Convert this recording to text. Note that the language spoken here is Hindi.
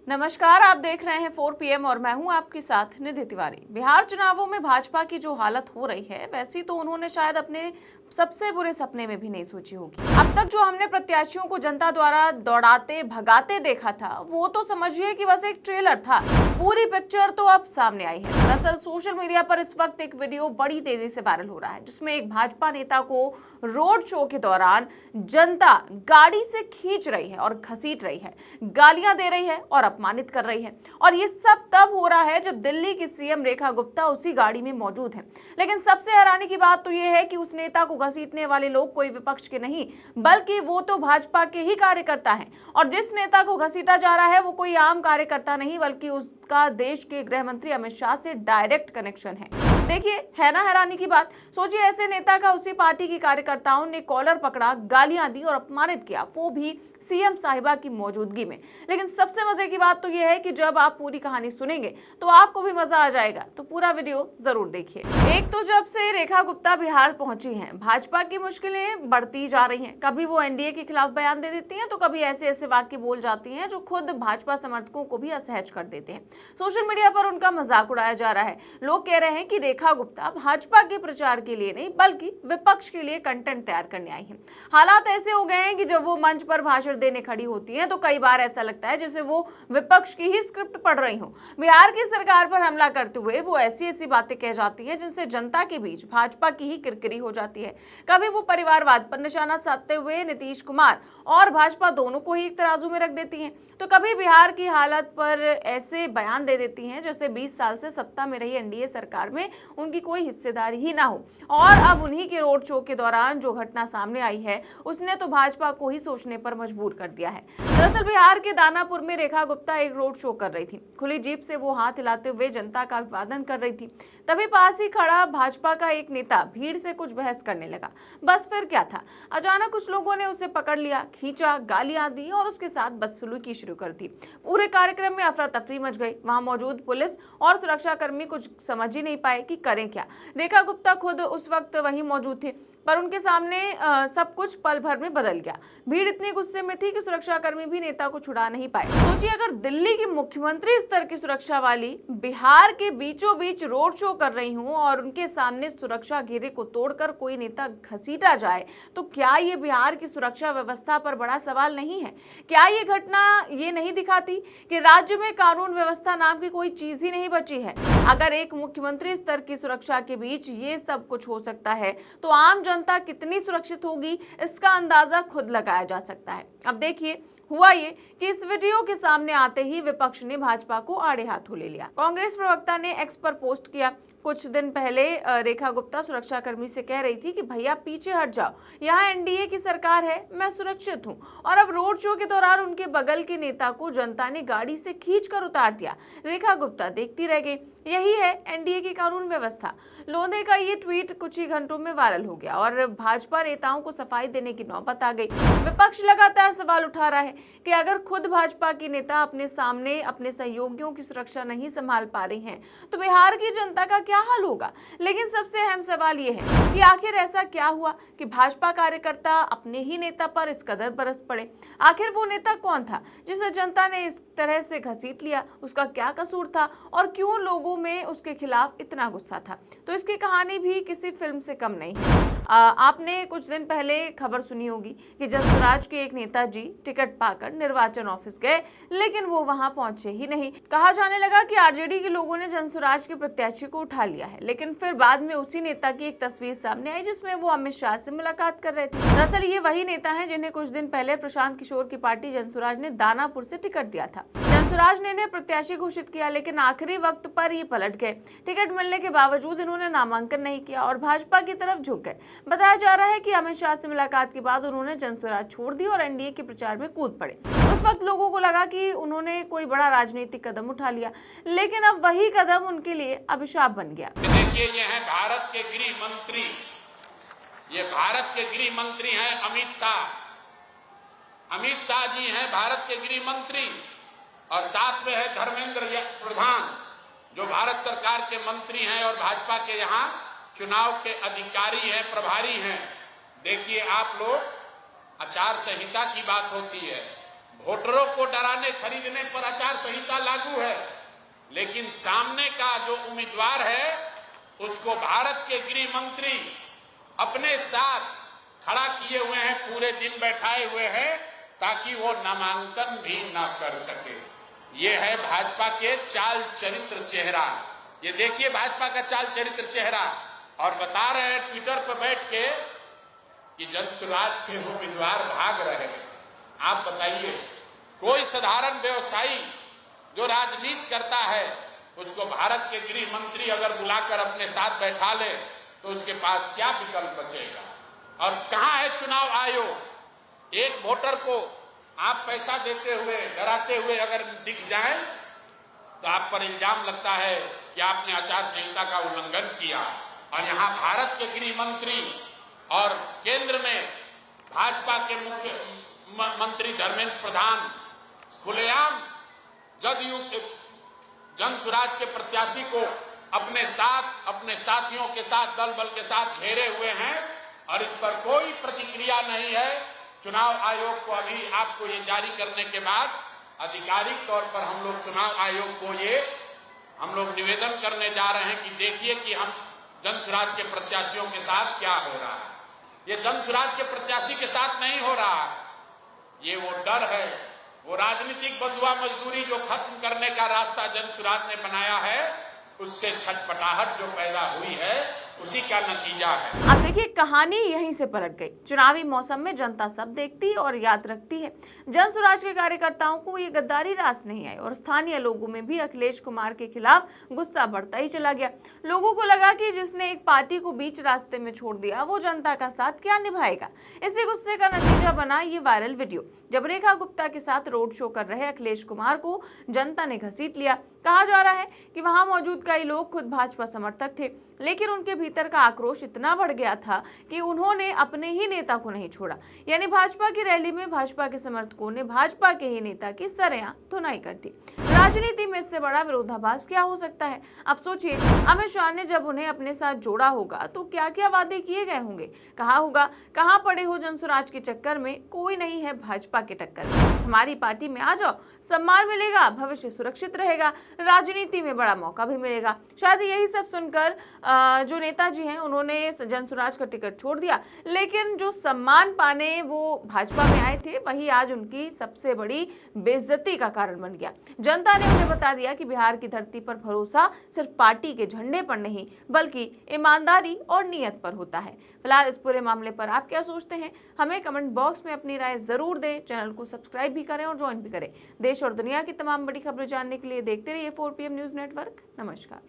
नमस्कार, आप देख रहे हैं 4 PM और मैं हूं आपके साथ निधि तिवारी। बिहार चुनावों में भाजपा की जो हालत हो रही है वैसी तो उन्होंने शायद अपने सबसे बुरे सपने में भी नहीं सोची होगी। अब तक जो हमने प्रत्याशियों को जनता द्वारा दौड़ाते भगाते देखा था वो तो समझिए कि बस एक ट्रेलर था। पूरी पिक्चर तो अब सामने आई है। दरअसल सोशल मीडिया पर इस वक्त एक वीडियो बड़ी तेजी से वायरल हो रहा है जिसमें एक भाजपा नेता को रोड शो के दौरान जनता गाड़ी से खींच रही है और घसीट रही है, गालियां दे रही है और अपमानित कर रही है। और ये सब तब हो रहा है जब दिल्ली की सीएम रेखा गुप्ता उसी गाड़ी में मौजूद है। लेकिन सबसे हैरानी की बात तो ये है कि उस नेता को घसीटने वाले लोग कोई विपक्ष के नहीं बल्कि वो तो भाजपा के ही कार्यकर्ता हैं। और जिस नेता को घसीटा जा रहा है वो कोई आम कार्यकर्ता नहीं बल्कि उसका देश के गृह मंत्री अमित शाह से डायरेक्ट कनेक्शन है। देखिए, है ना हैरानी की बात। सोचिए, ऐसे नेता का उसी पार्टी की कार्यकर्ताओं ने कॉलर पकड़ा, गालियां दी और अपमानित किया, वो भी सीएम साहिबा की मौजूदगी में। लेकिन सबसे मजे की बात तो यह है कि जब आप पूरी कहानी सुनेंगे तो आपको भी मजा आ जाएगा, तो पूरा वीडियो जरूर देखिए। एक तो जब से रेखा गुप्ता बिहार पहुंची हैं, भाजपा की मुश्किलें बढ़ती जा रही हैं। कभी वो एनडीए के खिलाफ बयान दे देती हैं तो कभी ऐसे ऐसे वाक्य बोल जाती हैं जो खुद भाजपा समर्थकों को भी असहज कर देते हैं। सोशल मीडिया पर उनका मजाक उड़ाया जा रहा है। लोग कह रहे हैं कि रेखा गुप्ता भाजपा के प्रचार के लिए नहीं बल्कि विपक्ष के लिए कंटेंट तैयार करने आई हैं। हालात ऐसे हो गए हैं कि जब वो मंच पर भाषण देने खड़ी होती हैं तो कई बार ऐसा लगता है जैसे वो विपक्ष की ही स्क्रिप्ट पढ़ रही हो। बिहार की सरकार पर हमला करते हुए वो ऐसी ऐसी बातें कह जाती है जिनसे जनता के बीच भाजपा की ही किरकिरी हो जाती है। कभी वो परिवारवाद पर निशाना साधते हुए नीतीश कुमार और भाजपा दोनों को ही एक तराजू में रख देती हैं, तो कभी बिहार की हालत पर ऐसे बयान दे देती हैं जैसे 20 साल से सत्ता में रही एनडीए सरकार में उनकी कोई हिस्सेदारी ही ना हो। और अब उन्हीं के रोड शो के दौरान जो घटना सामने आई है उसने तो भाजपा को ही सोचने पर मजबूर कर दिया है। दरअसल बिहार के दानापुर में रेखा गुप्ता एक रोड शो कर रही थी। खुली जीप से वो हाथ हिलाते हुए जनता का अभिवादन कर रही थी। तभी पास ही खड़ा भाजपा का एक नेता भीड़ से कुछ बहस करने लगा। बस फिर क्या था, अचानक कुछ लोगों ने उसे पकड़ लिया, खींचा, गालियां दी और उसके साथ बदसलूकी शुरू कर दी। पूरे कार्यक्रम में अफरा तफरी मच गई। वहां मौजूद पुलिस और सुरक्षा कर्मी कुछ समझ ही नहीं पाए कि करें क्या। रेखा गुप्ता खुद उस वक्त वहीं मौजूद थे पर उनके सामने सब कुछ पल भर में बदल गया। भीड़ इतनी गुस्से में थी कि सुरक्षाकर्मी भी नेता को छुड़ा नहीं पाए। सोचिए, अगर दिल्ली की मुख्यमंत्री स्तर की सुरक्षा वाली बिहार के बीचों बीच रोड शो कर रही हूं और उनके सामने सुरक्षा घेरे को तोड़कर कोई नेता घसीटा जाए तो क्या ये बिहार की सुरक्षा व्यवस्था पर बड़ा सवाल नहीं है? क्या ये घटना ये नहीं दिखाती कि राज्य में कानून व्यवस्था नाम की कोई चीज ही नहीं बची है? अगर एक मुख्यमंत्री स्तर की सुरक्षा के बीच ये सब कुछ हो सकता है तो आम जनता कितनी सुरक्षित होगी इसका अंदाजा खुद लगाया जा सकता है। अब देखिए, हुआ ये कि इस वीडियो के सामने आते ही विपक्ष ने भाजपा को आड़े हाथों ले लिया। कांग्रेस प्रवक्ता ने एक्स पर पोस्ट किया। कुछ दिन पहले रेखा गुप्ता सुरक्षाकर्मी से कह रही थी कि भैया पीछे हट जाओ, यहाँ एनडीए की सरकार है, मैं सुरक्षित हूँ। और अब रोड शो के दौरान उनके बगल के नेता को जनता ने गाड़ी से खींचकर उतार दिया। रेखा गुप्ता देखती रह गई। यही है एनडीए की कानून व्यवस्था। लोधे का ये ट्वीट कुछ ही घंटों में वायरल हो गया और भाजपा नेताओं को सफाई देने की नौबत आ गई। विपक्ष लगातार सवाल उठा रहा है कि अगर खुद भाजपा की नेता अपने सामने अपने सहयोगियों की सुरक्षा नहीं संभाल पा रही हैं तो बिहार की जनता का क्या हाल होगा? लेकिन सबसे अहम सवाल यह है कि आखिर ऐसा क्या हुआ कि भाजपा कार्यकर्ता अपने ही नेता पर इस कदर बरस पड़े? आखिर वो नेता कौन था जिसे जनता ने इस तरह से घसीट लिया? उसका क्या कसूर था और क्यों लोगों में उसके खिलाफ इतना गुस्सा था? तो इसकी कहानी भी किसी फिल्म से कम नहीं है। आपने कुछ दिन पहले खबर सुनी होगी कि जनसुराज के एक नेताजी टिकट पाकर निर्वाचन ऑफिस गए लेकिन वो वहां पहुंचे ही नहीं। कहा जाने लगा कि आरजेडी के लोगों ने जनसुराज के प्रत्याशी को उठा लिया है, लेकिन फिर बाद में उसी नेता की एक तस्वीर सामने आई जिसमें वो अमित शाह से मुलाकात कर रहे थे। दरअसल ये वही नेता है जिन्हें कुछ दिन पहले प्रशांत किशोर की पार्टी जनसुराज ने दानापुर से टिकट दिया था। जनसुराज ने इन्हें प्रत्याशी घोषित किया लेकिन आखिरी वक्त पर ये पलट गए। टिकट मिलने के बावजूद इन्होंने नामांकन नहीं किया और भाजपा की तरफ झुक गए। बताया जा रहा है कि अमित शाह से मुलाकात के बाद उन्होंने जनसुराज छोड़ दी और एनडीए के प्रचार में कूद पड़े। उस वक्त लोगों को लगा कि उन्होंने कोई बड़ा राजनीतिक कदम उठा लिया, लेकिन अब वही कदम उनके लिए अभिशाप बन गया। देखिए, ये है भारत के गृह मंत्री, ये भारत के गृह मंत्री हैं अमित शाह। अमित शाह जी हैं भारत के गृह मंत्री और साथ में है धर्मेंद्र प्रधान जो भारत सरकार के मंत्री हैं और भाजपा के यहाँ चुनाव के अधिकारी हैं, प्रभारी हैं। देखिए आप लोग, आचार संहिता की बात होती है, वोटरों को डराने खरीदने पर आचार संहिता लागू है, लेकिन सामने का जो उम्मीदवार है उसको भारत के गृह मंत्री अपने साथ खड़ा किए हुए हैं, पूरे दिन बैठाए हुए हैं ताकि वो नामांकन भी ना कर सके। ये है भाजपा के चाल चरित्र चेहरा। ये देखिए भाजपा का चाल चरित्र चेहरा। और बता रहे हैं ट्विटर पर बैठ के कि जनसुराज के उम्मीदवार भाग रहे हैं। आप बताइए, कोई साधारण व्यवसायी जो राजनीति करता है उसको भारत के गृह मंत्री अगर बुलाकर अपने साथ बैठा ले तो उसके पास क्या विकल्प बचेगा? और कहां है चुनाव आयोग? एक वोटर को आप पैसा देते हुए, डराते हुए अगर दिख जाए तो आप पर इल्जाम लगता है कि आपने आचार संहिता का उल्लंघन किया। और यहां भारत के गृह मंत्री और केंद्र में भाजपा के मुख्य मंत्री धर्मेंद्र प्रधान खुलेआम जदयू के जनसुराज के प्रत्याशी को अपने साथ, अपने साथियों के साथ, दल बल के साथ घेरे हुए हैं और इस पर कोई प्रतिक्रिया नहीं है। चुनाव आयोग को अभी आपको ये जारी करने के बाद आधिकारिक तौर पर हम लोग चुनाव आयोग को हम लोग निवेदन करने जा रहे हैं कि देखिए कि हम जनसुराज के प्रत्याशियों के साथ क्या हो रहा है। ये जनसुराज के प्रत्याशी के साथ नहीं हो रहा, ये वो डर है, वो राजनीतिक बंधुआ मजदूरी जो खत्म करने का रास्ता जनसुराज ने बनाया है, उससे छटपटाहट जो पैदा हुई है उसी का नतीजा है। अब देखिए, कहानी यहीं से पलट गई। चुनावी मौसम में जनता सब देखती और याद रखती है। जनसुराज के कार्यकर्ताओं को ये गद्दारी रास नहीं आई और स्थानीय लोगों में भी अखिलेश कुमार के खिलाफ गुस्सा बढ़ता ही चला गया। लोगों को लगा कि जिसने एक पार्टी को बीच रास्ते में छोड़ दिया वो जनता का साथ क्या निभाएगा। इसी गुस्से का नतीजा बना ये वायरल वीडियो, जब रेखा गुप्ता के साथ रोड शो कर रहे अखिलेश कुमार को जनता ने घसीट लिया। कहा जा रहा है कि वहां मौजूद कई लोग खुद भाजपा समर्थक थे, लेकिन उनके भीतर का आक्रोश इतना बढ़ गया था कि उन्होंने अपने ही नेता को नहीं छोड़ा। यानी भाजपा की रैली में भाजपा के समर्थकों ने भाजपा के ही नेता की सरेआम धुनाई कर दी। राजनीति में इससे बड़ा विरोधाभास क्या हो सकता है? अब सोचिए, अमित शाह ने जब उन्हें अपने साथ जोड़ा होगा तो क्या क्या वादे किए गए होंगे। कहा होगा, कहां पड़े हो जनसुराज के चक्कर में, कोई नहीं है भाजपा के टक्कर में, हमारी पार्टी में आ जाओ, सम्मान मिलेगा, भविष्य सुरक्षित रहेगा, राजनीति में बड़ा मौका भी मिलेगा। शायद यही सब सुनकर जो नेताजी हैं उन्होंने जनसुराज का टिकट छोड़ दिया, लेकिन जो सम्मान पाने वो भाजपा में आए थे वही आज उनकी सबसे बड़ी बेइज्जती का कारण बन गया। जनता ने उन्हें बता दिया कि बिहार की धरती पर भरोसा सिर्फ पार्टी के झंडे पर नहीं बल्कि ईमानदारी और नियत पर होता है। फिलहाल इस पूरे मामले पर आप क्या सोचते हैं, हमें कमेंट बॉक्स में अपनी राय जरूर दें। चैनल को सब्सक्राइब भी करें और ज्वाइन भी करें। देश और दुनिया की तमाम बड़ी खबरें जानने के लिए देखते रहिए 4PM न्यूज नेटवर्क। नमस्कार।